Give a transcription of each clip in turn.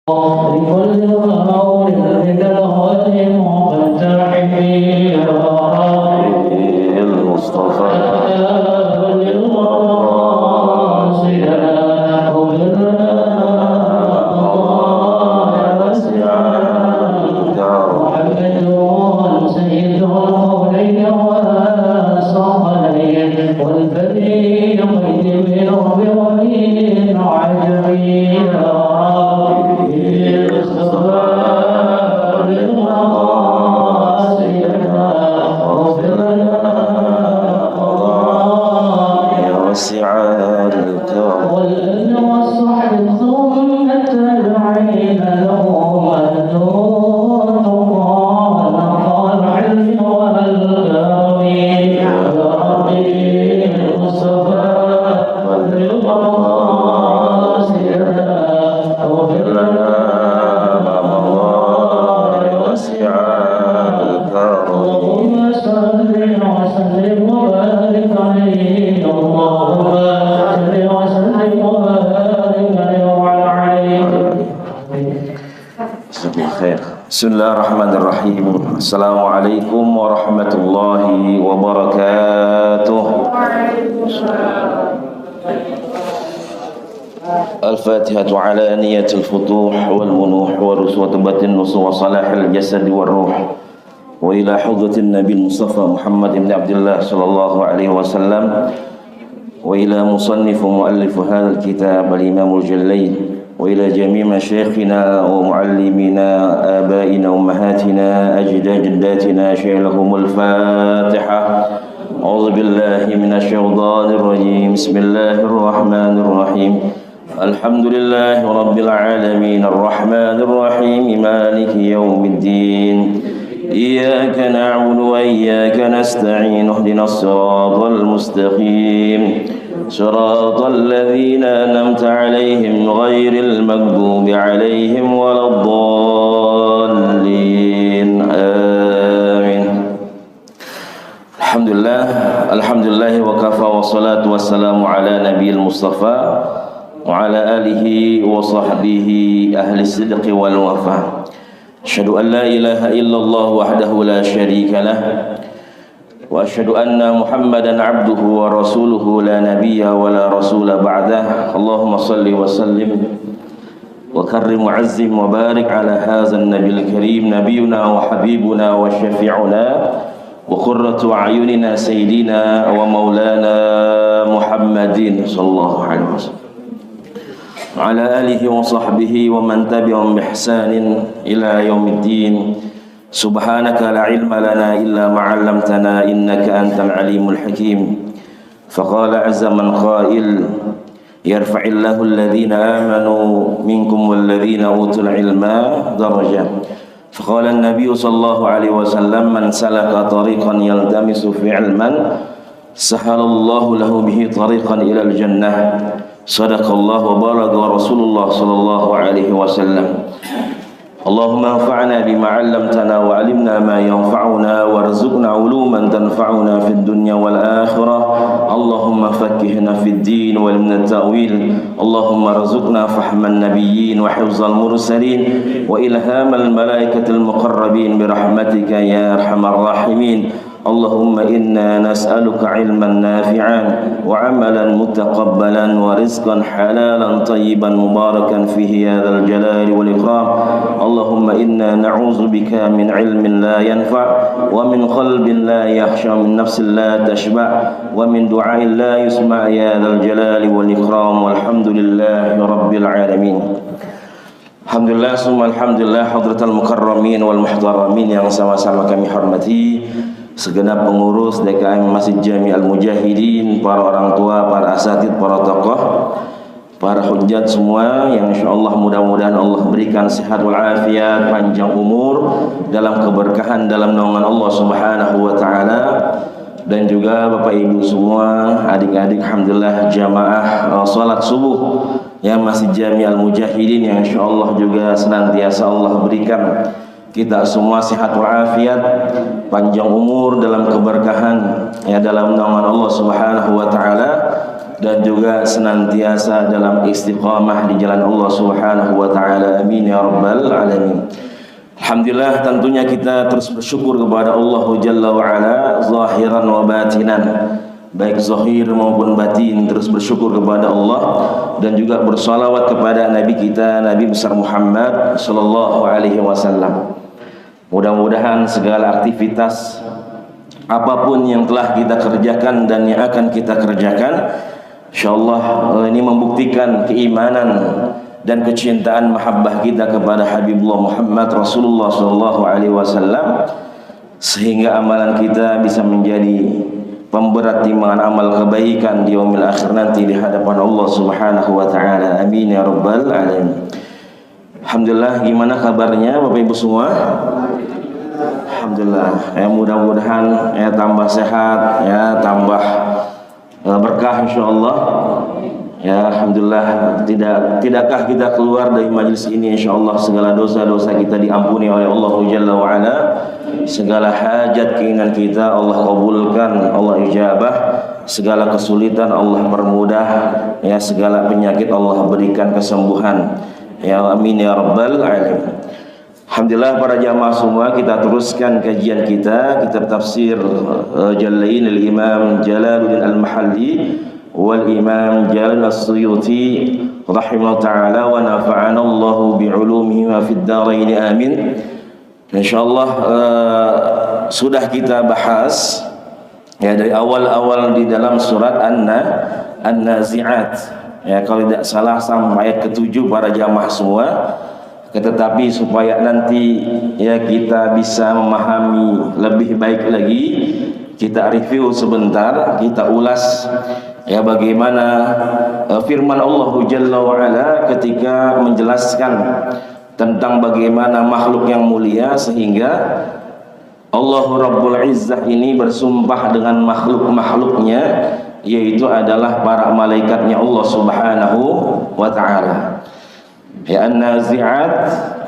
لكل هول من الغد مقتحم المصطفى Bismillahirrahmanirrahim. Assalamualaikum warahmatullahi wabarakatuh. Al-Fatihatu ala niyatil futuh wal munuh wa ruswatabatin nusu wa salahil jasad wal ruh wa ila hudratin Nabi Mustafa Muhammad ibn Abdullah sallallahu alaihi wasallam wa ila musannif wa muallif hadzal kitab al-imamul jallain وإلى جميع مشايخنا ومعلمينا آبائنا وأمهاتنا أجداد جداتنا شيخ لهم الفاتحة. أعوذ بالله من الشيطان الرجيم. بسم الله الرحمن الرحيم. الحمد لله رب العالمين الرحمن الرحيم مالك يوم الدين إياك نعبد وإياك نستعين اهدنا الصراط المستقيم صراط الذين أنعمت عليهم غير المغضوب عليهم ولا الضالين آمين. Alhamdulillah wa kafa wa salatu wassalamu ala nabiyil mustafa wa ala alihi wa sahbihi ahli sidqi wal wafa. Asyhadu an la ilaha illallah wahdahu la syarika lah wa asyhadu anna Muhammadan abduhu wa rasuluhu la nabiyya wa la rasula ba'dah. Allahumma salli wa sallim wa karrim wa azzim wa barik ala hadzal nabiyil karim nabiyuna wa habibuna wa syafi'una wa qurratu a'yunina sayyidina wa maulana Muhammadin sallallahu alaihi wasallam wa ala alihi wa sahbihi wa man tabi'ahum bi ihsanin ila yaumiddin. Subhanaka la ilma lana illa ma 'allamtana innaka antal alimul hakim. Faqala azza man qail yarfa'illahu alladhina amanu minkum walladhina utul ilma darajat. Faqala an-nabiy sallallahu alaihi wasallam man salaka tariqan yaltamisu fi 'ilman sahalallahu lahu bihi tariqan ila al-jannah. Sadaqallahu wa balagha Rasulullah sallallahu alaihi wasallam. Allahumma anfa'na bima 'allamtana wa 'allimna ma yanfa'una warzuqna 'uluman tanfa'una fid dunya wal akhirah. Allahumma faqqihna fid din wa 'allimna at-ta'wil. Allahumma arzuqna fahman nabiyyin wa hifzal mursalin wa ilhamal malaikatil muqarrabin bi rahmatika ya arhamar rahimin. Allahumma inna nas'aluka ilman nafi'an wa amalan mutaqabbalan wa rizqan halalan tayyiban mubarakan fihi ya dzal jalali wal ikram. Allahumma inna na'udzu bika min ilmin la yanfa' wa min qalbin la yakhsha min nafsin la tashba' wa min du'ain la yusma' ya dzal jalali wal ikram. Walhamdulillahi rabbil alamin. Alhamdulillah summa alhamdulillah hadratal mukarramin wal muhtaramin yang sama-sama kami hormati, segenap pengurus DKM Masjid Jami Al-Mujahidin, para orang tua, para asatid, para tokoh, para hujjat semua yang insyaallah mudah-mudahan Allah berikan sehat walafiat, panjang umur, dalam keberkahan, dalam naungan Allah Subhanahu wa taala. Dan juga Bapak Ibu semua, adik-adik, alhamdulillah jamaah salat subuh yang Masjid Jami Al-Mujahidin yang insyaallah juga senantiasa Allah berikan kita semua sehat walafiat, panjang umur, dalam keberkahan ya, dalam naungan Allah Subhanahu wa taala. dan juga senantiasa dalam istiqamah di jalan Allah Subhanahu wa taala. Amin ya rabbal alamin. Alhamdulillah, tentunya kita terus bersyukur kepada Allah Jalla wa Ala zahiran wa batinan, baik zahir maupun batin, terus bersyukur kepada Allah dan juga bersalawat kepada Nabi kita, Nabi besar Muhammad sallallahu alaihi wasallam. Mudah-mudahan segala aktivitas apapun yang telah kita kerjakan dan yang akan kita kerjakan, insyaallah ini membuktikan keimanan dan kecintaan mahabbah kita kepada Habibullah Muhammad Rasulullah sallallahu alaihi wasallam, sehingga amalan kita bisa menjadi pemberat timbangan amal kebaikan di yaumil akhir nanti di hadapan Allah Subhanahu wa taala. Amin ya rabbal alamin. Alhamdulillah, gimana kabarnya Bapak Ibu semua? Alhamdulillah, ya mudah-mudahan ya tambah sehat, ya tambah berkah insyaallah. Ya alhamdulillah, tidakkah kita keluar dari majelis ini insyaallah segala dosa-dosa kita diampuni oleh Allah Jalla wa Ala, segala hajat keinginan kita Allah kabulkan, Allah ijabah, segala kesulitan Allah permudah, ya segala penyakit Allah berikan kesembuhan. Ya amin ya rabbal alamin. Alhamdulillah para jamaah semua, kita teruskan kajian kita kitab tafsir Jalain al-Imam Jalaluddin Al-Mahalli wal Imam Jalal As-Suyuti rahimahullah ta'ala wa nafa'ana Allahu bi'ulumihi wa fid dharain amin. Insyaallah sudah kita bahas ya dari awal-awal di dalam surat An-Nazi'at, ya kalau tidak salah sampai ayat ke-7 para jamaah semua. Tetapi supaya nanti ya kita bisa memahami lebih baik lagi, kita review sebentar, kita ulas ya bagaimana firman Allah Jalla wa Ala ketika menjelaskan tentang bagaimana makhluk yang mulia, sehingga Allah Rabbul Izzah ini bersumpah dengan makhluk-makhluknya, yaitu adalah para malaikatnya Allah Subhanahu wa ta'ala. Ya An-Nazi'at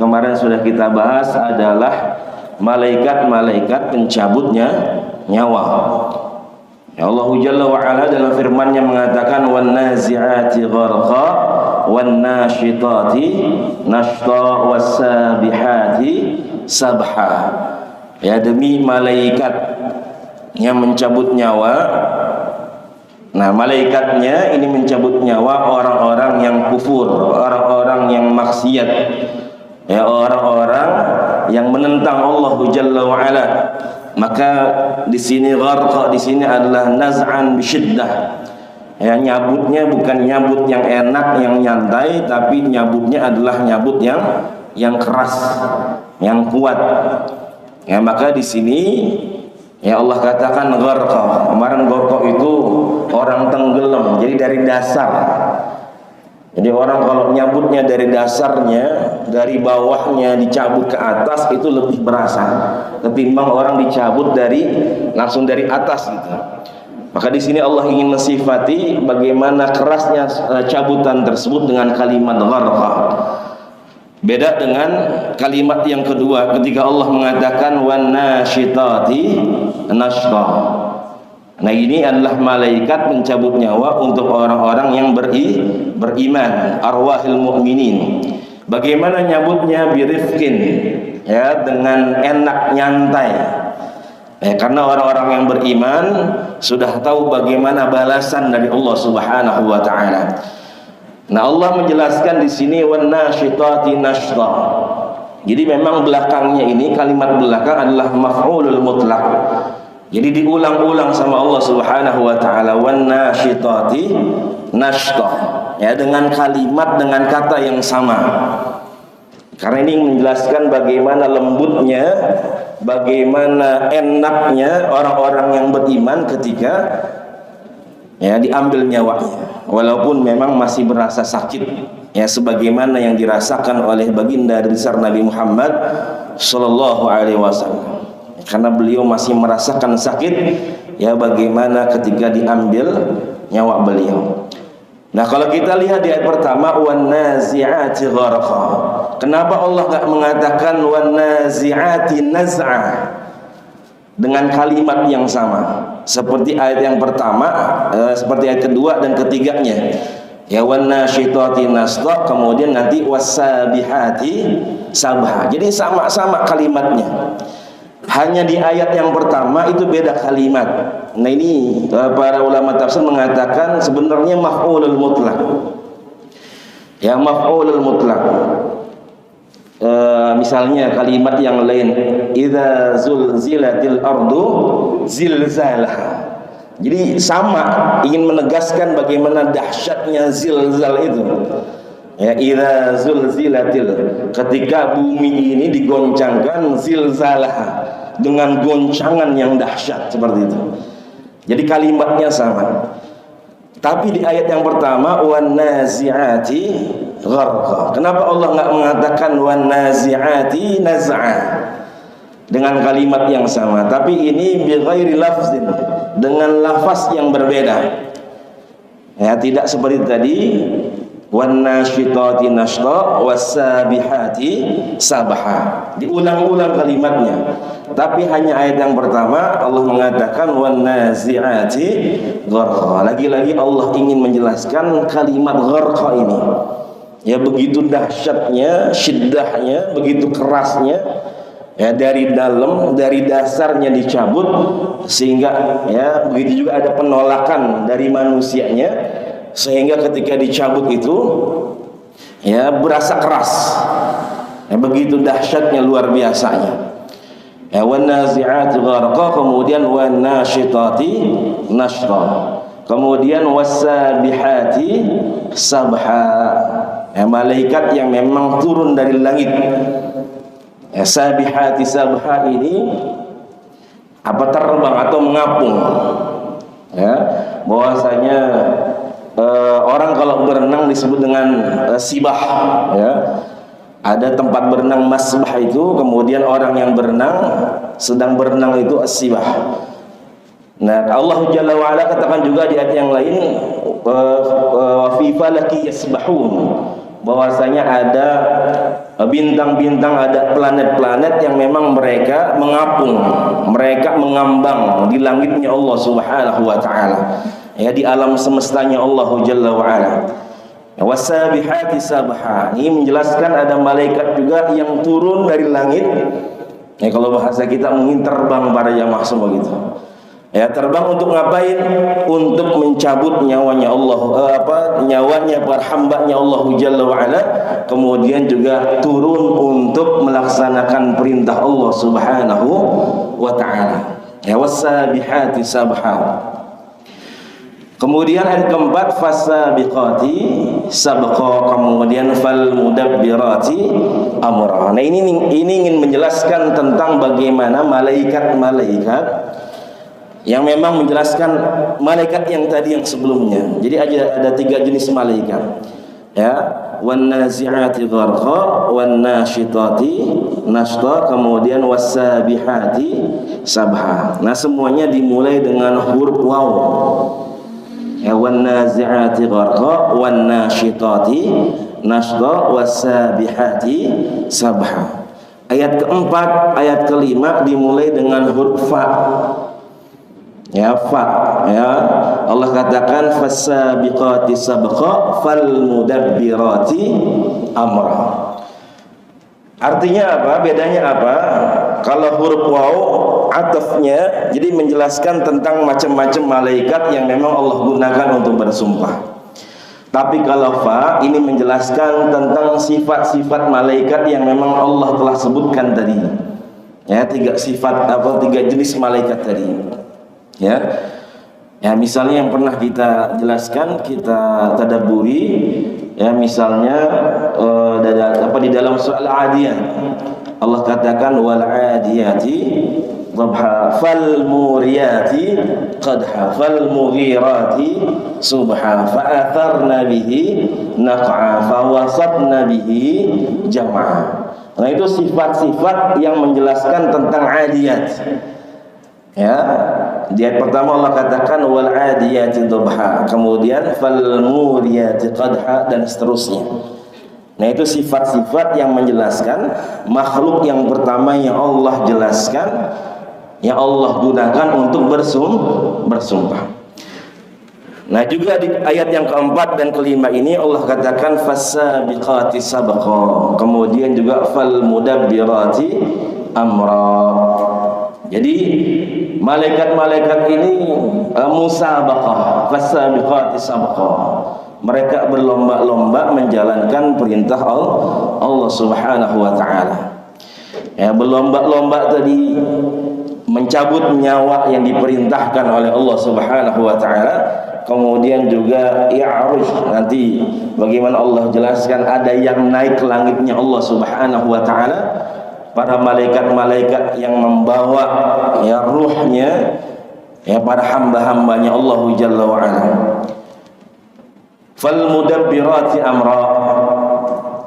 kemarin sudah kita bahas adalah malaikat-malaikat pencabutnya nyawa. Ya Allah Jalla wa Ala dalam firman-Nya mengatakan wan nazi'ati gharqa wan nashitati nashta was sabihati sabha. Ya demi malaikat yang mencabut nyawa. Nah, malaikatnya ini mencabut nyawa orang-orang yang kufur, orang-orang yang maksiat, ya orang-orang yang menentang Allah Jalla wa Ala. Maka di sini gharqa di sini adalah naz'an bisyiddah. Ya nyabutnya bukan nyabut yang enak, yang nyantai, tapi nyabutnya adalah nyabut yang keras, yang kuat. Ya maka di sini ya Allah katakan gharqa. Kemarin gharqa itu orang tenggelam, jadi dari dasar. Jadi orang kalau nyabutnya dari dasarnya, dari bawahnya dicabut ke atas itu lebih berasa ketimbang orang dicabut langsung dari atas gitu. Maka di sini Allah ingin mensifati bagaimana kerasnya cabutan tersebut dengan kalimat gharqa. Beda dengan kalimat yang kedua ketika Allah mengatakan wan nasyitati nashta. Nah ini adalah malaikat mencabut nyawa untuk orang-orang yang beriman, arwahil mu'minin. Bagaimana nyabutnya? Birifkin, ya dengan enak nyantai. Ya, karena orang-orang yang beriman sudah tahu bagaimana balasan dari Allah Subhanahu wa taala. Nah, Allah menjelaskan di sini wan nasyitati nashta. Jadi memang belakangnya ini kalimat belakang adalah maf'ulul mutlaq. Jadi diulang-ulang sama Allah Subhanahu wa taala wan nasyitati nashta. Ya dengan kalimat dengan kata yang sama. Karena ini menjelaskan bagaimana lembutnya, bagaimana enaknya orang-orang yang beriman ketika ya diambil nyawanya, walaupun memang masih berasa sakit, ya sebagaimana yang dirasakan oleh baginda besar Nabi Muhammad sallallahu alaihi wasallam. Karena beliau masih merasakan sakit, ya bagaimana ketika diambil nyawa beliau. Nah kalau kita lihat di ayat pertama wan nazi'ati gharqa, kenapa Allah enggak mengatakan wan nazi'ati naz'a? dengan kalimat yang sama seperti ayat yang pertama, seperti ayat kedua dan ketiganya. Ya wan nasyitati nashta, kemudian nanti wasabihati sabha. Jadi sama-sama kalimatnya. Hanya di ayat yang pertama itu beda kalimat. Nah ini para ulama tafsir mengatakan sebenarnya maf'ulul mutlaq. Ya maf'ulul mutlaq. Misalnya kalimat yang lain, idza zulzilatil ardu zilzalaha. Jadi sama, ingin menegaskan bagaimana dahsyatnya zilzal itu. Ya, idza zulzilatil, ketika bumi ini digoncangkan, zilzalah, dengan goncangan yang dahsyat seperti itu. Jadi kalimatnya sama. Tapi di ayat yang pertama wan nazi'ati gharqa. Kenapa Allah enggak mengatakan wan nazi'ati naz'a dengan kalimat yang sama, tapi ini bi ghairi lafzin, dengan lafaz yang berbeda. Ya, tidak seperti tadi wan nasyitati nashta wasabihati sabha. Diulang-ulang kalimatnya. Tapi hanya ayat yang pertama Allah mengatakan wan nazi'ati gharqa. Lagi-lagi Allah ingin menjelaskan kalimat gharqa ini. Ya begitu dahsyatnya, syiddahnya, begitu kerasnya. Ya dari dalam, dari dasarnya dicabut, sehingga ya begitu juga ada penolakan dari manusianya, sehingga ketika dicabut itu ya berasa keras. Ya begitu dahsyatnya, luar biasanya. Ya wan nazi'ati gharqa, kemudian wan nasyitati nashta, kemudian wasabihati sabha. Ya malaikat yang memang turun dari langit. Ya, sabihati sabha ini apa, terbang atau mengapung. Ya, bahwasanya orang kalau berenang disebut dengan sibah. Ya, ada tempat berenang masbah itu, kemudian orang yang berenang sedang berenang itu as-sibah. Nah, Allah Jalla wa Ala katakan juga di ayat yang lain wa fi falaki yasbahun, bahwasanya ada bintang-bintang, ada planet-planet yang memang mereka mengapung, mereka mengambang di langitnya Allah Subhanahu wa taala. Ya di alam semestanya Allah Jalla wa Ala. Wasabihati sabha. Ini menjelaskan ada malaikat juga yang turun dari langit. Ya kalau bahasa kita mungkin terbang para jamaah semua gitu. Ya terbang untuk ngapain? Untuk mencabut nyawanya Allah, nyawanya para hambanya Allah Jalla wa Ala. Kemudian juga turun untuk melaksanakan perintah Allah Subhanahu wa taala. Ya wasabihati sabha. Kemudian ayat keempat fasabiqati sabqa, kemudian fal mudabbirati amra. Nah ini ingin menjelaskan tentang bagaimana malaikat-malaikat yang memang menjelaskan malaikat yang tadi yang sebelumnya. Jadi ada 3 jenis malaikat. Ya, wan nazi'ati gharqa, wan nasyitati nashta, kemudian wasabihati sabha. Nah semuanya dimulai dengan huruf waw. Ya wan nazi'ati gharqa, wan nasyitati nashta, wasabihati sabha. Ayat keempat, ayat kelima dimulai dengan huruf fa. Ya fa, ya Allah katakan fasabiqati sabqa fal mudabbirati amra. Artinya apa? Bedanya apa? Kalau huruf waw atafnya jadi menjelaskan tentang macam-macam malaikat yang memang Allah gunakan untuk bersumpah. Tapi kalau fa ini menjelaskan tentang sifat-sifat malaikat yang memang Allah telah sebutkan tadi. Ya, 3 sifat atau 3 jenis malaikat tadi. Ya. Ya, misalnya yang pernah kita jelaskan, kita tadabburi, ya misalnya di dalam surah Al-Adiyat Allah katakan wal 'adiyati dhabha fal muriyati qadha fal mughirati subha fa atharna bihi naq'a fa wasatna bihi jam'a. Nah itu sifat-sifat yang menjelaskan tentang 'adiyat. Ya, di ayat pertama Allah katakan wal 'adiyati dhabha, kemudian fal muriyati qadha, dan seterusnya. Nah itu sifat-sifat yang menjelaskan makhluk yang pertama yang Allah jelaskan, yang Allah gunakan untuk bersumpah. Nah, juga di ayat yang keempat dan kelima ini Allah katakan fasabiqati sabqa, kemudian juga fal mudabbirati amra. Jadi malaikat-malaikat ini musabaqah, fasabiqati sabqa, mereka berlomba-lomba menjalankan perintah Allah Subhanahu wa taala. Ya, berlomba-lomba tadi mencabut nyawa yang diperintahkan oleh Allah Subhanahu wa taala. Kemudian juga ya'ruj, nanti bagaimana Allah jelaskan ada yang naik ke langitnya Allah Subhanahu wa taala, para malaikat-malaikat yang membawa ya ruhnya ya para hamba-hambanya Allah Jalla wa ala. Fal mudabbirati amra,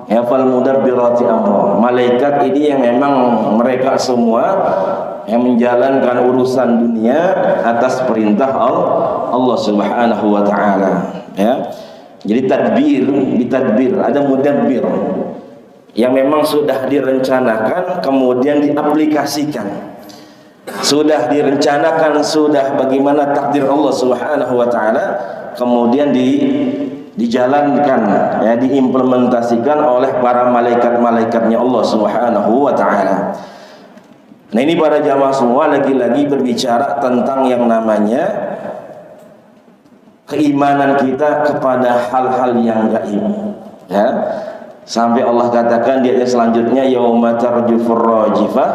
ya fal mudabbirati amra, malaikat ini yang memang mereka semua yang menjalankan urusan dunia atas perintah Allah Subhanahu wa taala, ya. Jadi ditadbir, ada mudabbir yang memang sudah direncanakan kemudian diaplikasikan. Sudah direncanakan, sudah bagaimana takdir Allah Subhanahu wa taala, kemudian dijalankan, ya, diimplementasikan oleh para malaikat-malaikatnya Allah Subhanahu wa taala. Nah, ini para jamaah semua lagi-lagi berbicara tentang yang namanya keimanan kita kepada hal-hal yang gaib, ya. Sampai Allah katakan di ayat selanjutnya yauma tarjufur rajifah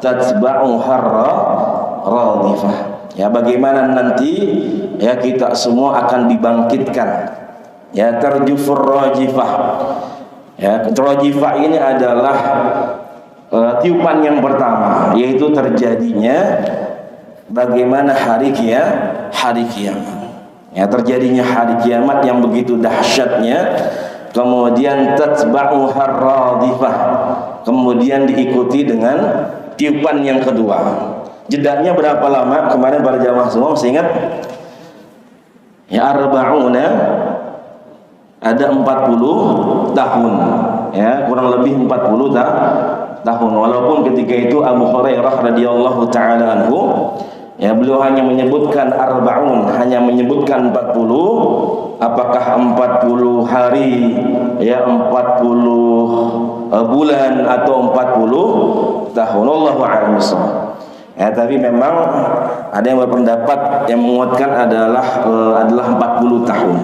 tatba'u harra radifah. Ya, bagaimana nanti ya kita semua akan dibangkitkan. Ya, tarjufur rajifah. Ya, rajifah ini adalah tiupan yang pertama, yaitu terjadinya bagaimana hari kiamat. Ya, terjadinya hari kiamat yang begitu dahsyatnya. Kemudian tatba'u harradifah, kemudian diikuti dengan tiupan yang kedua. Jedanya berapa lama? Kemarin para jamaah semua masih ingat? Ya, arba'una, ada 40 tahun. Ya, kurang lebih 40 tahun. Walaupun ketika itu Abu Hurairah radhiyallahu taala anhu, ya, beliau hanya menyebutkan arba'un, hanya menyebutkan 40. Apakah 40 hari, ya 40 bulan atau 40 tahun, Allahu a'lam. Ya, tapi memang ada yang berpendapat yang menguatkan adalah 40 tahun.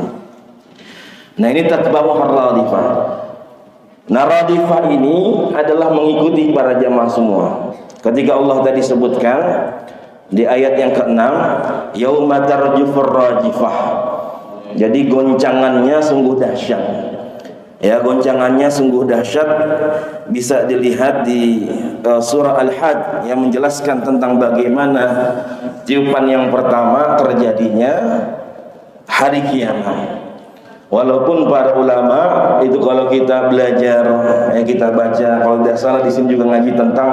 Nah, ini tatba'u harradifah. Nah, radifah ini adalah mengikuti para jamaah semua. Ketika Allah tadi sebutkan di ayat yang ke-6, yauma tarjufur rajifah. Jadi goncangannya sungguh dahsyat. Ya, goncangannya sungguh dahsyat. Bisa dilihat di surah Al-Had yang menjelaskan tentang bagaimana tiupan yang pertama terjadinya hari kiamat. Walaupun para ulama itu kalau kita belajar, ya kita baca, kalau tidak salah di sini juga ngaji tentang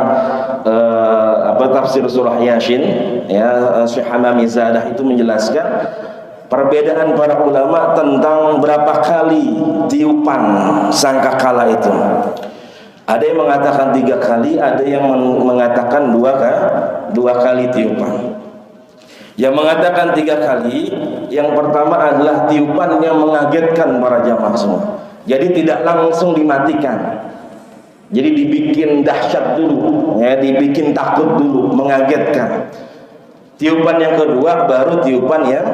tafsir surah Yasin, ya Syekh Hamami Zadah itu menjelaskan perbedaan para ulama tentang berapa kali tiupan sangkakala itu. Ada yang mengatakan 3 kali, ada yang mengatakan 2 kali tiupan. Yang mengatakan 3 kali, yang pertama adalah tiupan yang mengagetkan para jamaah semua. Jadi tidak langsung dimatikan. Jadi dibikin dahsyat dulu, ya, dibikin takut dulu, mengagetkan. Tiupan yang kedua baru tiupan yang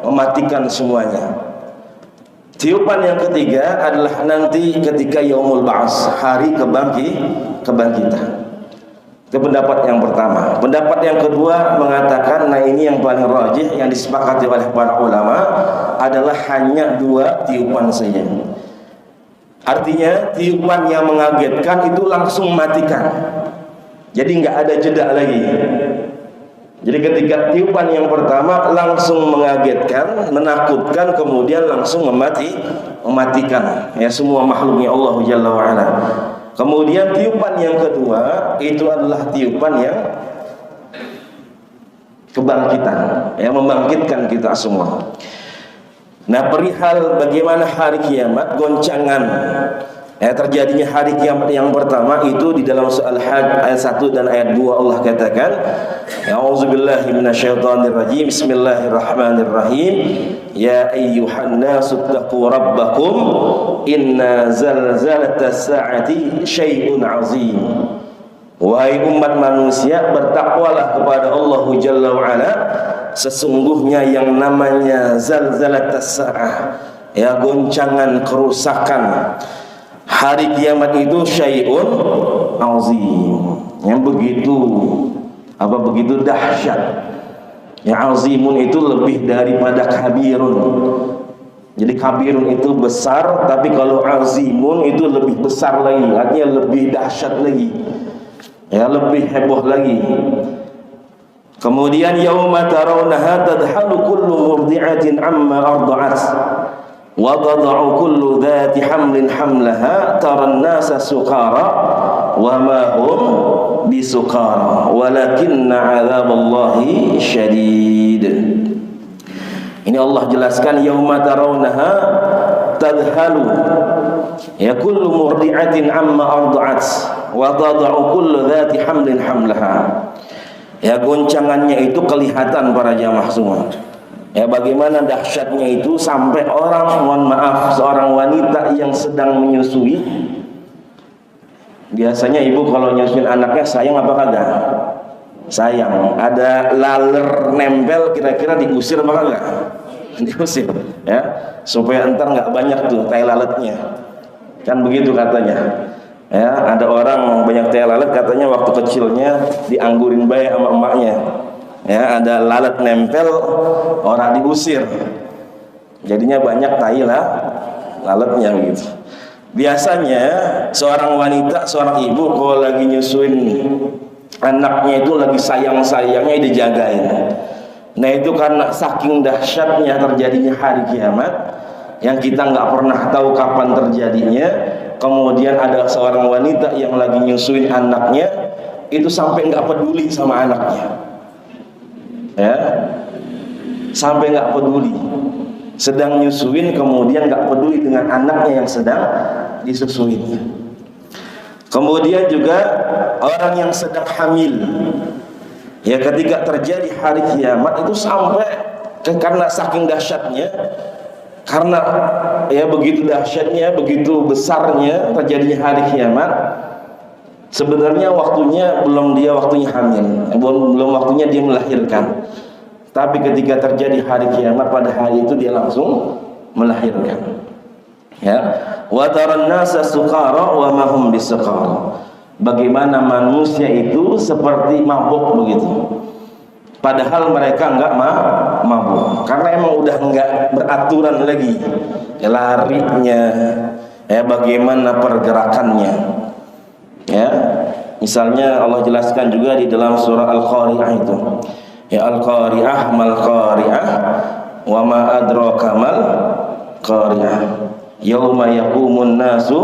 mematikan semuanya. Tiupan yang ketiga adalah nanti ketika yaumul ba'ats, hari kebangkitan. Itu pendapat yang pertama. Pendapat yang kedua mengatakan, nah ini yang paling rajih yang disepakati oleh para ulama adalah hanya 2 tiupan saja. Artinya tiupan yang mengagetkan itu langsung matikan. Jadi nggak ada jeda lagi. Jadi ketika tiupan yang pertama langsung mengagetkan, menakutkan, kemudian langsung mematikan ya semua makhluknya Allah Jalla wa ala. Kemudian tiupan yang kedua itu adalah tiupan yang kebangkitan, yang membangkitkan kita semua. Nah, perihal bagaimana hari kiamat, goncangan Terjadinya hari kiamat yang pertama itu di dalam surah Al-Hajj ayat 1 dan ayat 2 Allah katakan, A'udzubillahi minasyaitonirrajim. Bismillahirrahmanirrahim. Ya ayyuhan nasu taqu rabbakum inna zalzalatas sa'ati syai'un 'azim. Wahai umat manusia, bertakwalah kepada Allah Jalla wa Ala, sesungguhnya yang namanya zalzalatas sa'ah, goncangan kerusakan hari kiamat itu syai'un azim, yang begitu dahsyat. Azimun itu lebih daripada kabirun. Jadi kabirun itu besar, tapi kalau azimun itu lebih besar lagi, artinya lebih dahsyat lagi, lebih heboh lagi. Kemudian yauma tarawnaha tadhalu kullu murdi'atin amma arda'at wa tad'u kullu dhati hamlin hamlaha taran nasa sukara wa ma hum bisukara walakinna 'adzaballahi syadid. Ini Allah jelaskan, yauma tarawnaha tadhalu kullu murdi'atin amma arda'at wa tad'u kullu dhati hamlin hamlaha. Goncangannya itu kelihatan para jamaah semua. Bagaimana dahsyatnya itu sampai orang, mohon maaf, seorang wanita yang sedang menyusui. Biasanya ibu kalau nyusuin anaknya sayang apa kagak? Sayang. Ada laler nempel, kira-kira diusir apa kagak? Diusir, supaya entar nggak banyak tuh tai lalatnya. Kan begitu katanya. Ada orang banyak tai lalat, katanya waktu kecilnya dianggurin bayi sama emaknya. Ada lalat nempel, orang diusir, jadinya banyak tai lalatnya begitu. Biasanya seorang wanita, seorang ibu kalau lagi nyusuin anaknya itu lagi sayang-sayangnya dijagain. Nah itu karena saking dahsyatnya terjadinya hari kiamat yang kita nggak pernah tahu kapan terjadinya. Kemudian ada seorang wanita yang lagi nyusuin anaknya itu sampai nggak peduli sama anaknya. Sampai nggak peduli, sedang nyusuin, kemudian nggak peduli dengan anaknya yang sedang disusuin. Kemudian juga orang yang sedang hamil, ketika terjadi hari kiamat itu sampai karena saking dahsyatnya, karena begitu dahsyatnya, begitu besarnya terjadinya hari kiamat. Sebenarnya waktunya belum waktunya hamil, belum waktunya dia melahirkan. Tapi ketika terjadi hari kiamat, pada hari itu dia langsung melahirkan. Wa taran nasa sukara wa ma hum bisukara. Bagaimana manusia itu seperti mabuk begitu. Padahal mereka enggak mabuk. Karena emang udah enggak beraturan lagi. Larinya, bagaimana pergerakannya. Misalnya Allah jelaskan juga di dalam surah Al-Qari'ah itu. Al-Qari'ah mal Qari'ah wa ma adraka mal Qari'ah. Yauma yaqumun nasu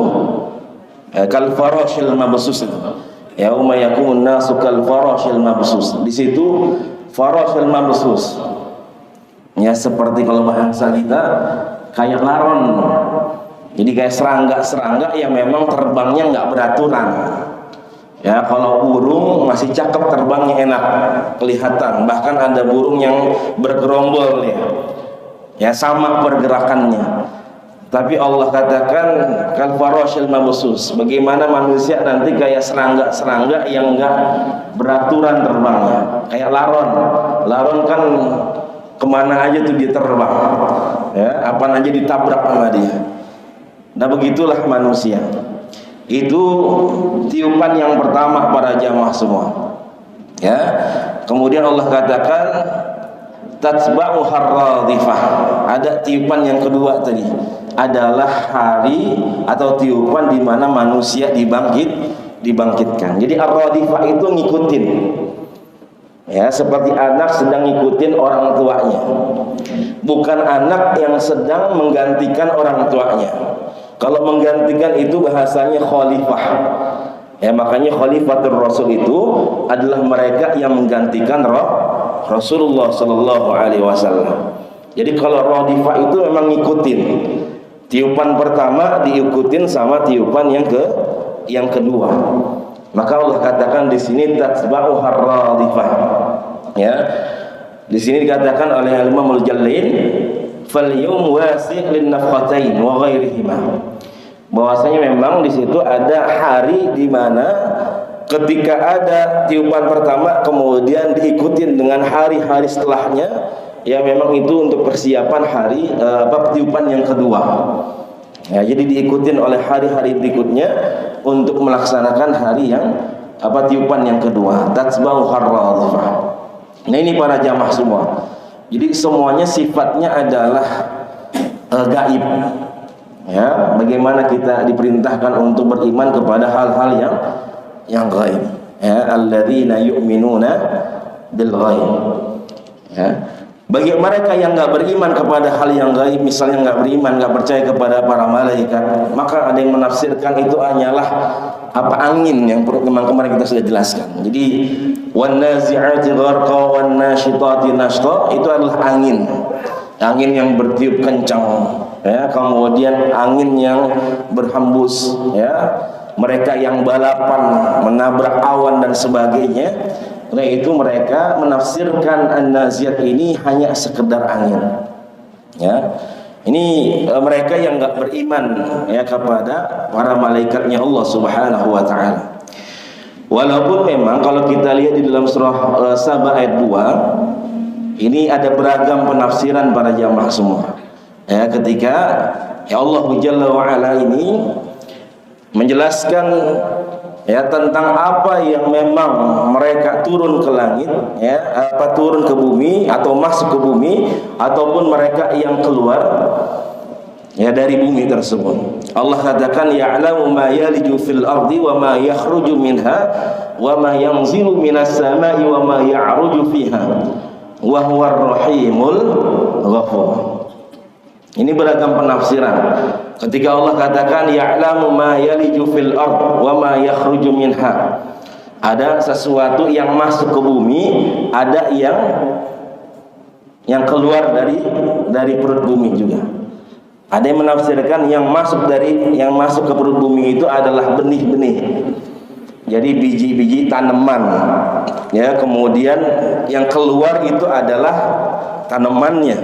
kal farashil mabsus. Yauma yaqumun nasu kal farashil mabsus. Di situ farashil mabsus. Seperti kalau bahasa kita kayak laron. Jadi kayak serangga-serangga yang memang terbangnya nggak beraturan. Kalau burung masih cakep, terbangnya enak, kelihatan. Bahkan ada burung yang bergerombol sama pergerakannya. Tapi Allah katakan kal farashil mabsus. Bagaimana manusia nanti kayak serangga-serangga yang nggak beraturan terbangnya. Kayak laron. Laron kan kemana aja tuh dia terbang. Apaan aja ditabrak sama dia. Nah begitulah manusia. Itu tiupan yang pertama para jamaah semua. Kemudian Allah katakan tatsba'u harradifah. Ada tiupan yang kedua tadi, adalah hari atau tiupan di mana manusia dibangkitkan. Jadi ar-radifah itu ngikutin. Seperti anak sedang ngikutin orang tuanya. Bukan anak yang sedang menggantikan orang tuanya. Kalau menggantikan itu bahasanya khalifah. Makanya khalifatul Rasul itu adalah mereka yang menggantikan Rasulullah sallallahu alaihi wasallam. Jadi kalau radifah itu memang ngikutin. Tiupan pertama diikutin sama tiupan yang kedua. Maka Allah katakan di sini tatsba'u harradifah. Ya. Di sini dikatakan oleh Imam Al-Jalalain fal yawm wasi' lin nafqatain wa ghairihima. Bahwasanya memang di situ ada hari di mana ketika ada tiupan pertama kemudian diikutin dengan hari-hari setelahnya, ya memang itu untuk persiapan hari tiupan yang kedua. Ya, jadi diikutin oleh hari-hari berikutnya untuk melaksanakan hari yang tiupan yang kedua. Tatsba'u harradifah. Nah ini para jamaah semua. Jadi semuanya sifatnya adalah gaib. Ya, bagaimana kita diperintahkan untuk beriman kepada hal-hal yang gaib. Ya, alladzina yu'minuna bil ghaib. Ya. Bagi mereka yang enggak beriman kepada hal yang gaib, misalnya enggak beriman, enggak percaya kepada para malaikat, maka ada yang menafsirkan itu hanyalah angin yang kemarin kita sudah jelaskan. Jadi wan nazi'ati gharqa wan nasyitati nashta itu adalah angin yang bertiup kencang, ya, kemudian angin yang berhembus, ya, mereka yang balapan menabrak awan dan sebagainya. Nah itu mereka menafsirkan an-naziat ini hanya sekedar angin. Ya, ini mereka yang enggak beriman ya kepada para malaikatnya Allah Subhanahu wa taala. Walaupun memang kalau kita lihat di dalam surah Saba ayat 2 ini ada beragam penafsiran para jamaah semua. Ya, ketika ya Allah Jalla wa Ala ini menjelaskan ya tentang apa yang memang mereka turun ke langit, ya, turun ke bumi atau masuk ke bumi, ataupun mereka yang keluar ya dari bumi tersebut. Allah katakan ya'lamu ma yaliju fil ardi wa ma yakhruju minha wa ma yanzilu minas sama'i wa ma ya'ruju fiha wa huwar rahimul ghafur. Ini beragam penafsiran. Ketika Allah katakan ya'lamu ma yaliju fil ard wa ma yakhruju minha, ada sesuatu yang masuk ke bumi, ada yang keluar dari perut bumi juga. Ada yang menafsirkan yang masuk ke perut bumi itu adalah benih-benih. Jadi biji-biji tanaman. Ya, kemudian yang keluar itu adalah tanamannya.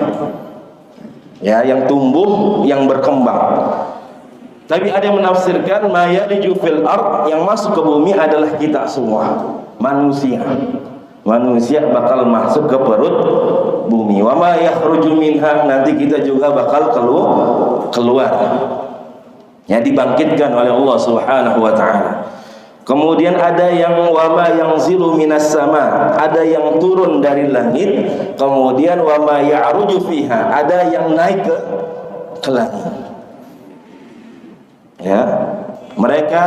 Ya, yang tumbuh, yang berkembang. Tapi ada yang menafsirkan ma yaliju fil ard, yang masuk ke bumi adalah kita semua, manusia. Manusia bakal masuk ke perut bumi. Wa ma yakhruju minha, nanti kita juga bakal keluar. Ya, dibangkitkan oleh Allah Subhanahu wa taala. Kemudian ada yang wama yang zilu minas sama, ada yang turun dari langit. Kemudian wama ya'ruju fiha, ada yang naik ke langit. Ya, mereka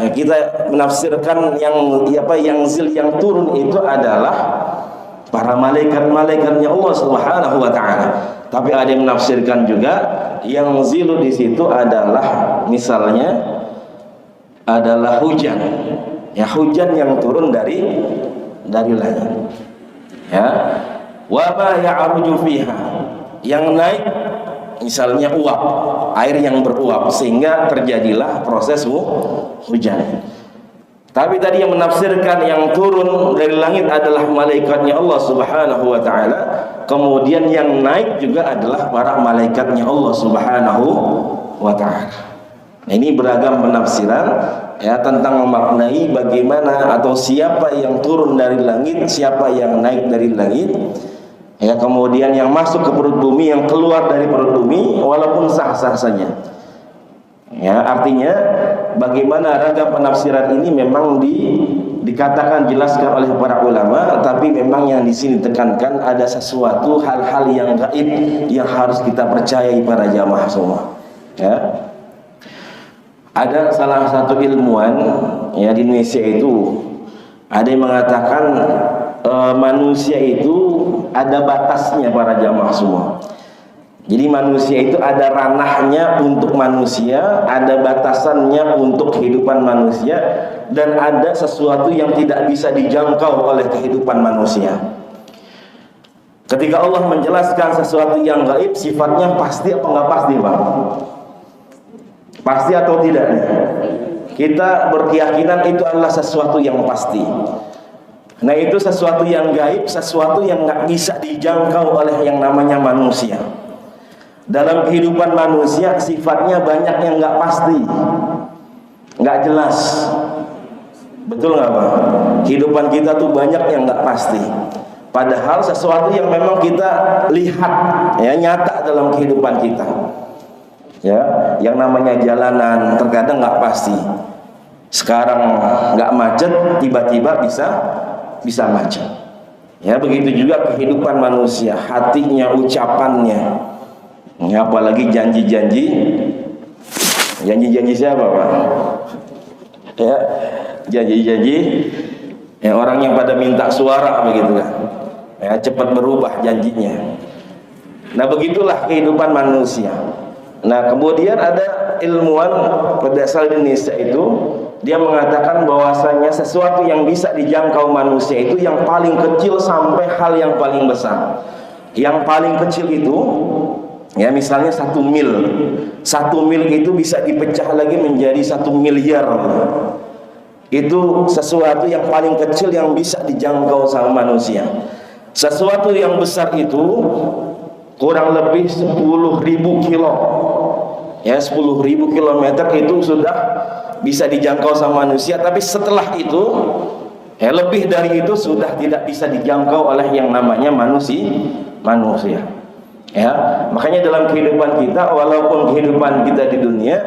ya, kita menafsirkan yang zil yang turun itu adalah para malaikat-malaikatnya Allah Subhanahu wa taala. Tapi ada yang menafsirkan juga yang zilu di situ adalah misalnya adalah hujan, ya, hujan yang turun dari langit. Ya, wa ma ya'ruju fiha, yang naik misalnya uap, air yang beruap sehingga terjadilah proses hujan. Tapi tadi yang menafsirkan yang turun dari langit adalah malaikatnya Allah Subhanahu wa taala, kemudian yang naik juga adalah para malaikatnya Allah Subhanahu wa taala. Ini beragam penafsiran ya tentang memaknai bagaimana atau siapa yang turun dari langit, siapa yang naik dari langit. Ya, kemudian yang masuk ke perut bumi, yang keluar dari perut bumi, walaupun sah-sah saja. Ya, artinya bagaimana ragam penafsiran ini memang dikatakan jelaskan oleh para ulama, tapi memang yang di sini tekankan ada sesuatu hal-hal yang gaib yang harus kita percayai para jamaah semua. Ya. Ada salah satu ilmuwan ya di Indonesia itu ada yang mengatakan manusia itu ada batasnya para jamaah semua. Jadi manusia itu ada ranahnya untuk manusia, ada batasannya untuk kehidupan manusia, dan ada sesuatu yang tidak bisa dijangkau oleh kehidupan manusia. Ketika Allah menjelaskan sesuatu yang gaib, sifatnya pasti apa enggak pasti, Bang? Pasti atau tidak nih? Kita berkeyakinan itu adalah sesuatu yang pasti. Nah, itu sesuatu yang gaib, sesuatu yang nggak bisa dijangkau oleh yang namanya manusia. Dalam kehidupan manusia sifatnya banyak yang nggak pasti, nggak jelas. Betul nggak Pak? Kehidupan kita tuh banyak yang nggak pasti. Padahal sesuatu yang memang kita lihat, ya, nyata dalam kehidupan kita. Ya, yang namanya jalanan terkadang nggak pasti. Sekarang nggak macet, tiba-tiba bisa macet. Ya, begitu juga kehidupan manusia, hatinya, ucapannya. Ya, apalagi janji-janji siapa Pak? Ya, janji-janji ya, orang yang pada minta suara begitu kan. Ya, cepat berubah janjinya. Nah, begitulah kehidupan manusia. Nah, kemudian ada ilmuwan pada asal Indonesia itu, dia mengatakan bahwasanya sesuatu yang bisa dijangkau manusia itu yang paling kecil sampai hal yang paling besar. Yang paling kecil itu, ya, misalnya 1 mil. 1 mil itu bisa dipecah lagi menjadi 1 miliar. Itu sesuatu yang paling kecil yang bisa dijangkau sama manusia. Sesuatu yang besar itu kurang lebih 10.000 kilo. Ya, 10.000 kilometer itu sudah bisa dijangkau sama manusia. Tapi setelah itu, ya, lebih dari itu sudah tidak bisa dijangkau oleh yang namanya manusia. Ya, makanya dalam kehidupan kita, walaupun kehidupan kita di dunia,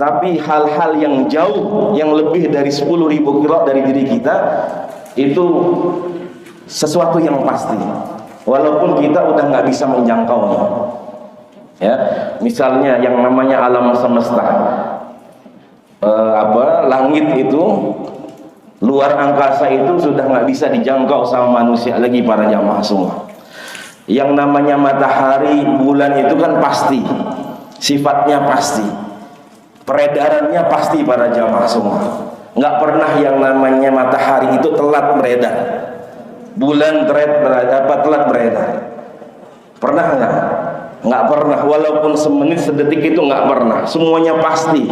tapi hal-hal yang jauh, yang lebih dari 10.000 kilo dari diri kita, itu sesuatu yang pasti. Walaupun kita udah nggak bisa menjangkaunya. Ya, misalnya yang namanya alam semesta, langit itu, luar angkasa itu sudah nggak bisa dijangkau sama manusia lagi para jamaah semua. Yang namanya matahari, bulan itu kan pasti, sifatnya pasti, peredarannya pasti para jamaah semua. Nggak pernah yang namanya matahari itu telat beredar, bulan telat beredar. Pernah nggak? Nggak pernah. Walaupun semenit sedetik itu nggak pernah. Semuanya pasti.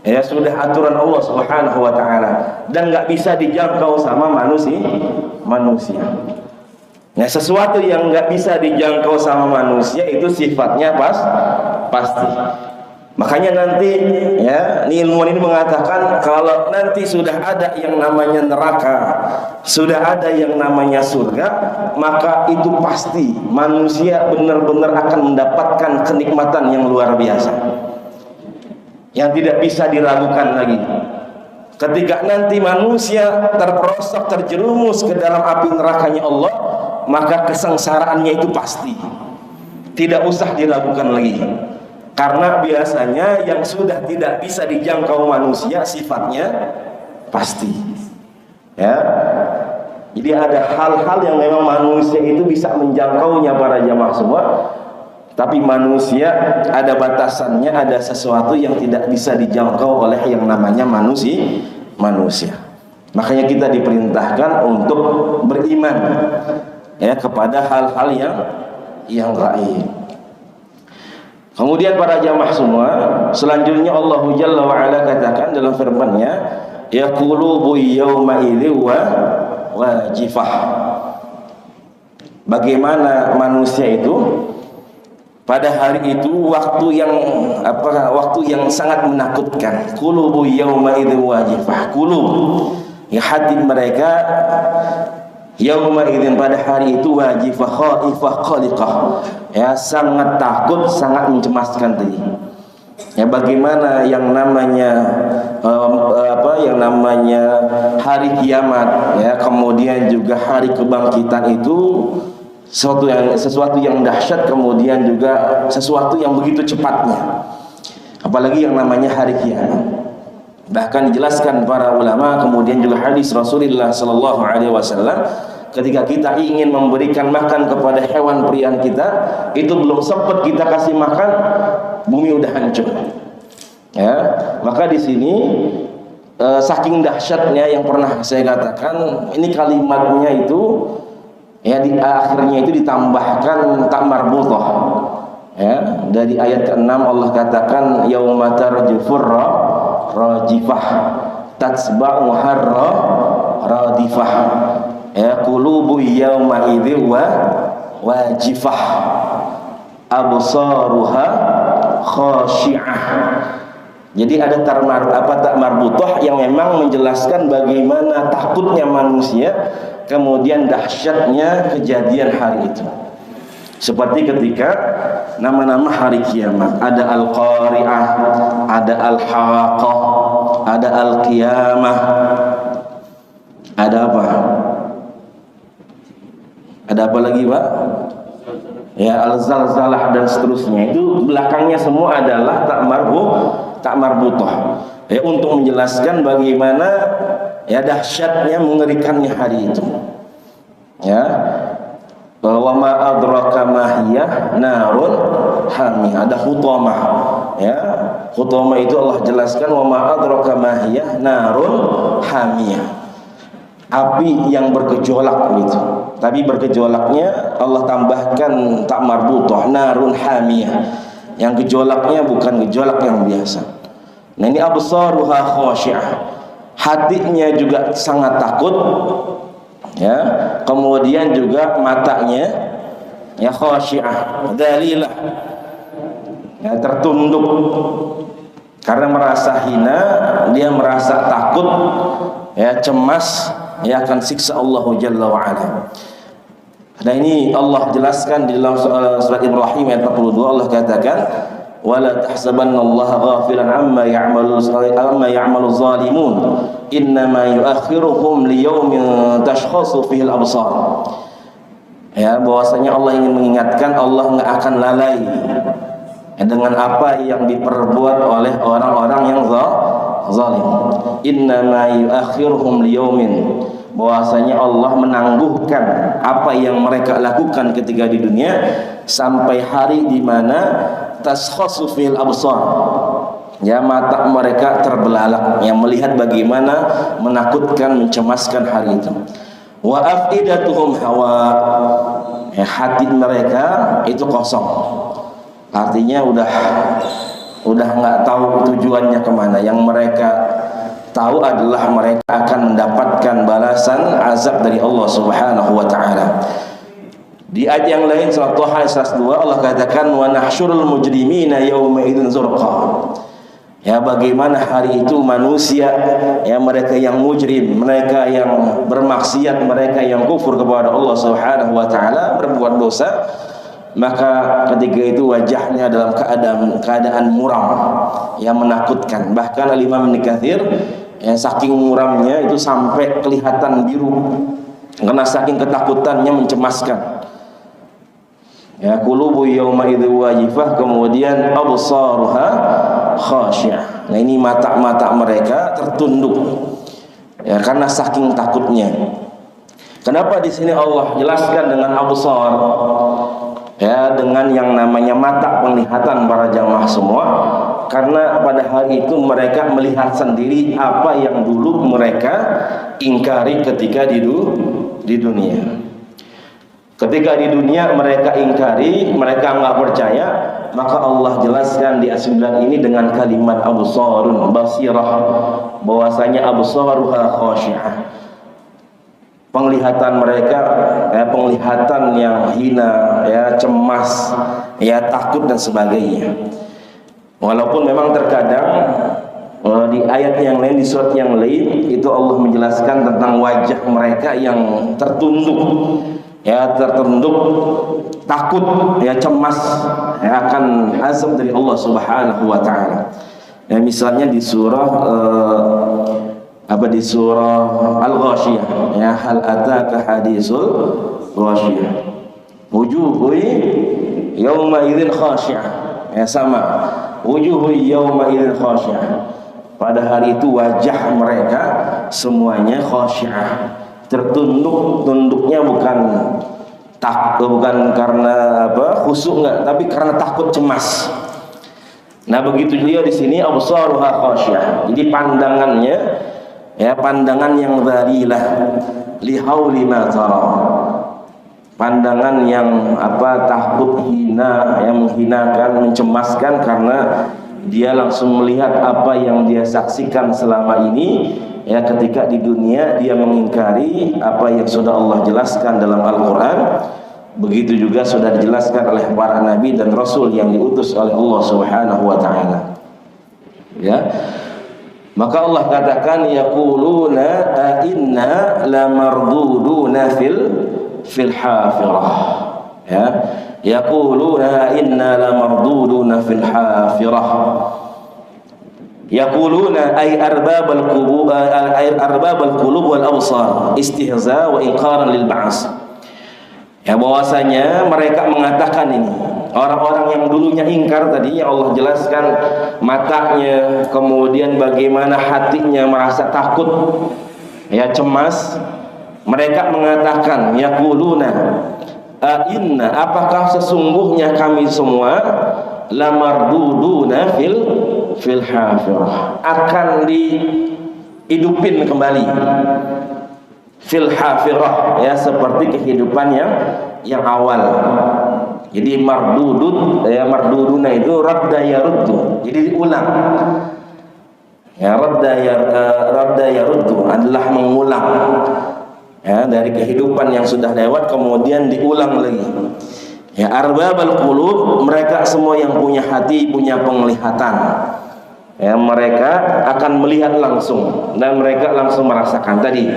Ya, sudah aturan Allah Subhanahu wa Ta'ala, dan nggak bisa dijangkau sama manusia. Nah, sesuatu yang nggak bisa dijangkau sama manusia itu sifatnya pasti. Makanya nanti, ya, ilmuwan ini mengatakan kalau nanti sudah ada yang namanya neraka, sudah ada yang namanya surga, maka itu pasti manusia benar-benar akan mendapatkan kenikmatan yang luar biasa, yang tidak bisa diragukan lagi. Ketika nanti manusia terperosok, terjerumus ke dalam api nerakanya Allah, maka kesengsaraannya itu pasti, tidak usah diragukan lagi. Karena biasanya yang sudah tidak bisa dijangkau manusia sifatnya pasti. Ya, jadi ada hal-hal yang memang manusia itu bisa menjangkaunya para jamaah semua, tapi manusia ada batasannya, ada sesuatu yang tidak bisa dijangkau oleh yang namanya manusia. Makanya kita diperintahkan untuk beriman, ya, kepada hal-hal yang gaib. Kemudian para jamaah semua, selanjutnya Allah Jalla wa Ala katakan dalam firman-Nya, yaqulubu yawma idzi wajifah. Bagaimana manusia itu pada hari itu waktu yang sangat menakutkan. Qulubu yawma idzi wajifah. Qulub, ya, hati mereka yauma idzin, pada hari itu, wajifah, khaifah, qaliqah, ya, sangat takut, sangat mencemaskan tadi. Ya, bagaimana yang namanya hari kiamat, ya, kemudian juga hari kebangkitan itu sesuatu yang dahsyat, kemudian juga sesuatu yang begitu cepatnya. Apalagi yang namanya hari kiamat. Bahkan dijelaskan para ulama, kemudian juga hadis Rasulullah sallallahu alaihi wasallam, ketika kita ingin memberikan makan kepada hewan peliharaan kita, itu belum sempat kita kasih makan, bumi udah hancur. Ya, maka di sini saking dahsyatnya yang pernah saya katakan, ini kalimatnya itu, ya, di akhirnya itu ditambahkan tak marbutah. Ya, dari ayat ke-6 Allah katakan yauma tarjufur rajifah tatsba'uha radifah. Ya, qulubu yauma idzi wajifah absaruha khashi'ah. Jadi ada tak marbutah yang memang menjelaskan bagaimana takutnya manusia, kemudian dahsyatnya kejadian hari itu. Seperti ketika nama-nama hari kiamat, ada Al-Qari'ah, ada Al-Haqqah, ada Al-Qiyamah, ada apa? Ada apa lagi, Pak? Ya, Al-Zalzalah dan seterusnya. Itu belakangnya semua adalah tak marbutah. Ya, untuk menjelaskan bagaimana ya dahsyatnya, mengerikannya hari itu. Ya. Wa ma adraka ma hiya narun hamiyah. Ada khutamah. Ya, khutamah itu Allah jelaskan wa ma adraka ma hiya narun hamiyah. Api yang bergejolak gitu. Tapi bergejolaknya Allah tambahkan tak marbutah, narun hamiyah. Yang gejolaknya bukan gejolak yang biasa. Nah, ini absaruha khashi'ah. Hatinya juga sangat takut. Ya, kemudian juga matanya ya khashi'ah, dzalilah. Ya, tertunduk karena merasa hina, dia merasa takut, ya cemas, ya akan siksa Allah Jalla wa ala. Nah, ini Allah jelaskan di dalam surat Ibrahim ayat 42. Allah katakan wala tahsabannallaha ghafilan amma ya'malu zalimun innama yuakhiruhum liyaumin tashkhasu fihi al-absar. Ya, bahwasanya Allah ingin mengingatkan, Allah enggak akan lalai dengan apa yang diperbuat oleh orang-orang yang zalim. Innama yuakhiruhum liyaumin, bahwasanya Allah menangguhkan apa yang mereka lakukan ketika di dunia sampai hari di mana tashkhasu fil absar, ya mata mereka terbelalak, yang melihat bagaimana menakutkan, mencemaskan hari itu. Wa afidatuhum hawa, ya hati mereka itu kosong, artinya udah nggak tahu tujuannya kemana. Yang mereka tahu adalah mereka akan mendapatkan balasan azab dari Allah Subhanahu wa taala. Di ayat yang lain surat Thaha ayat 102 Allah katakan wa nahsyurul mujrimina yauma idzin zurqa. Ya, bagaimana hari itu manusia, ya mereka yang mujrim, mereka yang bermaksiat, mereka yang kufur kepada Allah Subhanahu wa taala, berbuat dosa, maka ketika itu wajahnya dalam keadaan muram, yang menakutkan. Bahkan Al-Imam Ibnu Katsir, ya saking muramnya itu sampai kelihatan biru karena saking ketakutannya, mencemaskan. Ya, qulubu yauma idzi wajifah, kemudian absaruha khashi'ah. Nah, ini mata-mata mereka tertunduk, ya karena saking takutnya. Kenapa di sini Allah jelaskan dengan absar, ya dengan yang namanya mata penglihatan para jamaah semua? Karena pada hari itu mereka melihat sendiri apa yang dulu mereka ingkari ketika di dunia. Ketika di dunia mereka ingkari, mereka enggak percaya, maka Allah jelaskan di ayat 9 ini dengan kalimat absarun basirah, bahwasanya absaruha khashi'ah. Penglihatan mereka, ya, penglihatan yang hina, ya cemas, ya takut dan sebagainya. Walaupun memang terkadang di ayat yang lain, di surat yang lain itu Allah menjelaskan tentang wajah mereka yang tertunduk, ya tertunduk, takut, ya cemas, ya akan azab dari Allah Subhanahu wa taala. Ya, misalnya di surah di surah Al-Ghasyiyah, ya hal ataka hadisul ghasyiyah wujuhu yauma idzin khashi'ah, ya sama wujuhu yauma idzin khashi'ah. Pada hari itu wajah mereka semuanya khashi'ah, tertunduk. Tunduknya bukan karena khusyuk, enggak, tapi karena takut, cemas. Nah, begitu juga di sini absaruha khashi'ah. Jadi pandangannya, ya pandangan yang dzalilah li hauli ma tara, pandangan yang takut hina, yang menghinakan, mencemaskan, karena dia langsung melihat apa yang dia saksikan selama ini ya ketika di dunia dia mengingkari apa yang sudah Allah jelaskan dalam Al-Quran. Begitu juga sudah dijelaskan oleh para nabi dan rasul yang diutus oleh Allah Subhanahu wa taala. Ya. Maka Allah katakan yaquluna inna lamarduduna fil hafirah. Ya. Yaquluna inna lamarduduna fil hafirah. Yaquluna ay arbabal qulub wal absar istihza wa inqaran lil ba'ats. Ya, bahwasanya mereka mengatakan ini, orang-orang yang dulunya ingkar tadi yang Allah jelaskan matanya, kemudian bagaimana hatinya merasa takut, ya cemas. Mereka mengatakan yaquluna inna, apakah sesungguhnya kami semua lamarduduna fil hafirah, akan dihidupin kembali fil hafirah, ya seperti kehidupan yang awal. Jadi marduduna itu radda yaruddu, jadi diulang. Ya radda yaruddu adalah mengulang, ya dari kehidupan yang sudah lewat kemudian diulang lagi. Ya arbabal qulub, mereka semua yang punya hati, punya penglihatan, ya mereka akan melihat langsung dan mereka langsung merasakan. Tadi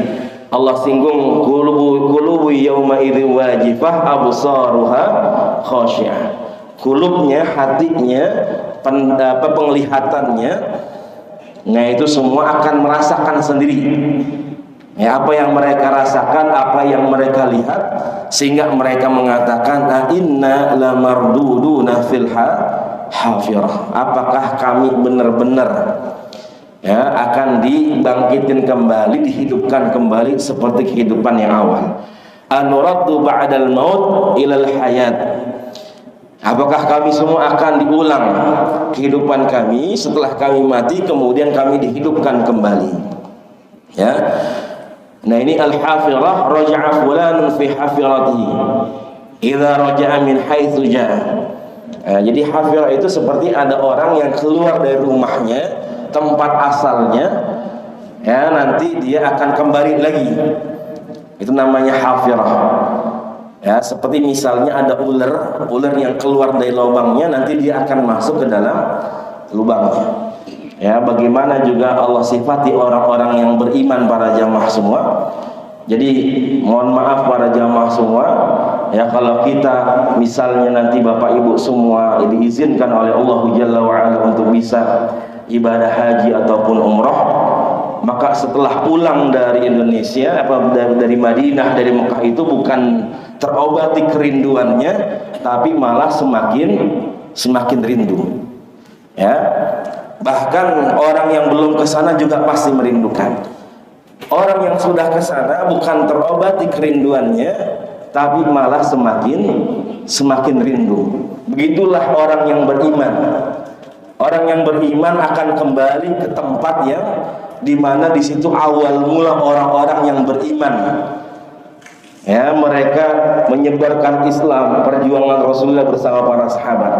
Allah singgung qulubu yauma idzin wajifah absaruha khasyah. Kulubnya, hatinya, penglihatannya, nah itu semua akan merasakan sendiri. Ya, apa yang mereka rasakan, apa yang mereka lihat, sehingga mereka mengatakan inna lamarduduna fil hafirah. Apakah kami benar-benar akan dibangkitin kembali, dihidupkan kembali seperti kehidupan yang awal? Anuraddu ba'dal maut ilal hayat. Apakah kami semua akan diulang kehidupan kami setelah kami mati, kemudian kami dihidupkan kembali? Ya. Nah ini al-hafirah, raja'a fulanun fi hafiratihi idza raja'a min haitsu ja'a. Jadi hafirah itu seperti ada orang yang keluar dari rumahnya, tempat asalnya, ya nanti dia akan kembali lagi. Itu namanya hafirah. Ya, seperti misalnya ada ular yang keluar dari lubangnya, nanti dia akan masuk ke dalam lubangnya. Ya, bagaimana juga Allah sifati orang-orang yang beriman, para jamaah semua. Jadi mohon maaf para jamaah semua, ya kalau kita misalnya nanti Bapak Ibu semua diizinkan oleh Allah Jalla wa Ala untuk bisa ibadah haji ataupun umrah, maka setelah pulang dari Indonesia, dari Madinah, dari Mekah, itu bukan terobati kerinduannya, tapi malah semakin rindu. Ya, bahkan orang yang belum ke sana juga pasti merindukan. Orang yang sudah ke sana bukan terobati kerinduannya, tapi malah semakin rindu. Begitulah orang yang beriman. Orang yang beriman akan kembali ke tempat yang dimana di situ awal mula orang-orang yang beriman. Ya, mereka menyebarkan Islam, perjuangan Rasulullah bersama para sahabat.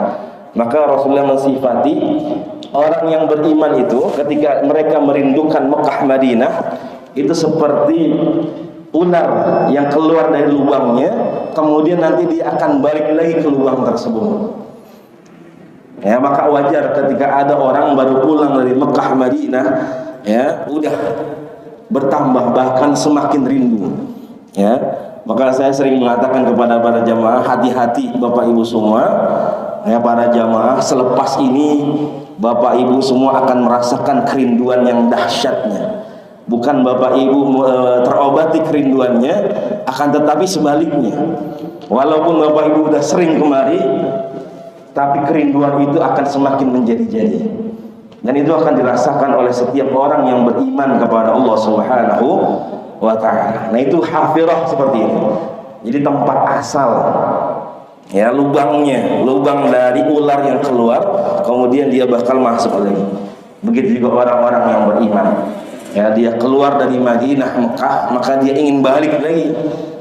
Maka Rasulullah mensifati orang yang beriman itu ketika mereka merindukan Mekah Madinah, itu seperti ular yang keluar dari lubangnya, kemudian nanti dia akan balik lagi ke lubang tersebut. Ya, maka wajar ketika ada orang baru pulang dari Mekah Madinah, ya udah bertambah, bahkan semakin rindu. Ya, maka saya sering mengatakan kepada para jamaah, hati-hati Bapak Ibu semua. Ya, para jamaah, selepas ini Bapak Ibu semua akan merasakan kerinduan yang dahsyatnya. Bukan Bapak Ibu terobati kerinduannya, akan tetapi sebaliknya. Walaupun Bapak Ibu sudah sering kemari, tapi kerinduan itu akan semakin menjadi-jadi. Dan itu akan dirasakan oleh setiap orang yang beriman kepada Allah Subhanahu wa ta'ala. Nah itu hafirah seperti itu. Jadi tempat asal, ya lubangnya, lubang dari ular yang keluar, kemudian dia bakal masuk lagi. Begitu juga orang-orang yang beriman. Ya, dia keluar dari Madinah, Mekah, maka dia ingin balik lagi,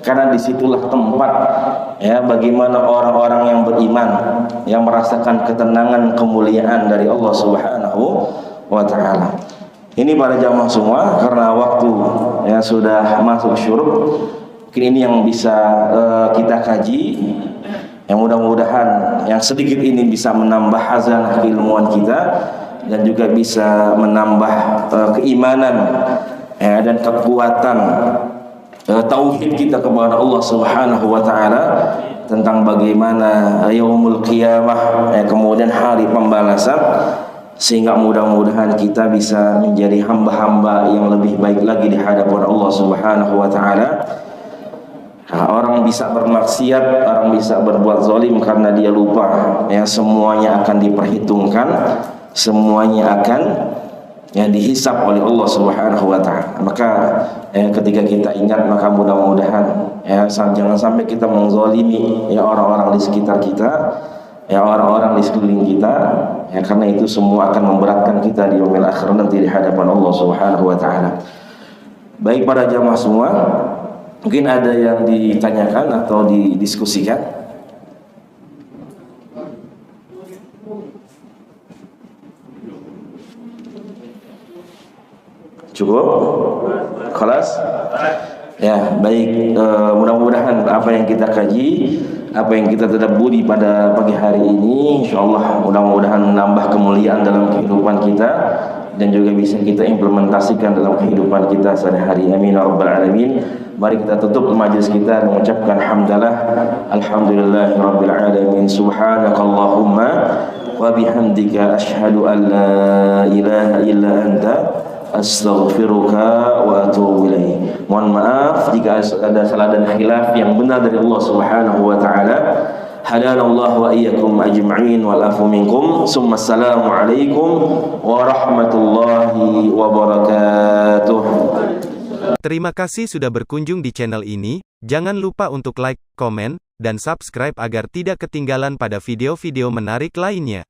karena disitulah tempat ya bagaimana orang-orang yang beriman yang merasakan ketenangan, kemuliaan dari Allah Subhanahu wa taala. Ini para jamaah semua, karena waktu ya sudah masuk syuruk, mungkin ini yang bisa kita kaji. Yang mudah-mudahan yang sedikit ini bisa menambah hazanah keilmuan kita dan juga bisa menambah keimanan ya, dan kekuatan tauhid kita kepada Allah Subhanahu wa taala tentang bagaimana yaumul qiyamah, kemudian hari pembalasan, sehingga mudah-mudahan kita bisa menjadi hamba-hamba yang lebih baik lagi di hadapan Allah Subhanahu wa taala. Orang bisa bermaksiat, orang bisa berbuat zalim karena dia lupa ya semuanya akan diperhitungkan, semuanya akan yang dihisab oleh Allah Subhanahu wa taala. Maka ketika kita ingat, maka mudah-mudahan ya jangan sampai kita menzalimi ya orang-orang di sekitar kita, ya orang-orang di sekeliling kita, ya karena itu semua akan memberatkan kita di yaumil akhir nanti di hadapan Allah Subhanahu wa taala. Baik para jamaah semua, mungkin ada yang ditanyakan atau didiskusikan. Cukup? Kelas? Ya, baik. Mudah-mudahan apa yang kita kaji, apa yang kita tadabburi pada pagi hari ini, insyaallah mudah-mudahan menambah kemuliaan dalam kehidupan kita dan juga bisa kita implementasikan dalam kehidupan kita sehari-hari. Amin ya rabbal alamin. Mari kita tutup majelis kita mengucapkan hamdalah, alhamdulillahirabbil alamin, subhanakallahumma wa bihamdika asyhadu an la ilaha illa anta astaghfiruka wa atubu ilaih. Mohon maaf jika ada salah dan khilaf, yang benar dari Allah Subhanahu wa taala. Hadanallahu wa iyyakum ajma'in wal afu minkum. Assalamu alaikum warahmatullahi wabarakatuh. Terima kasih sudah berkunjung di channel ini. Jangan lupa untuk like, komen, dan subscribe agar tidak ketinggalan pada video-video menarik lainnya.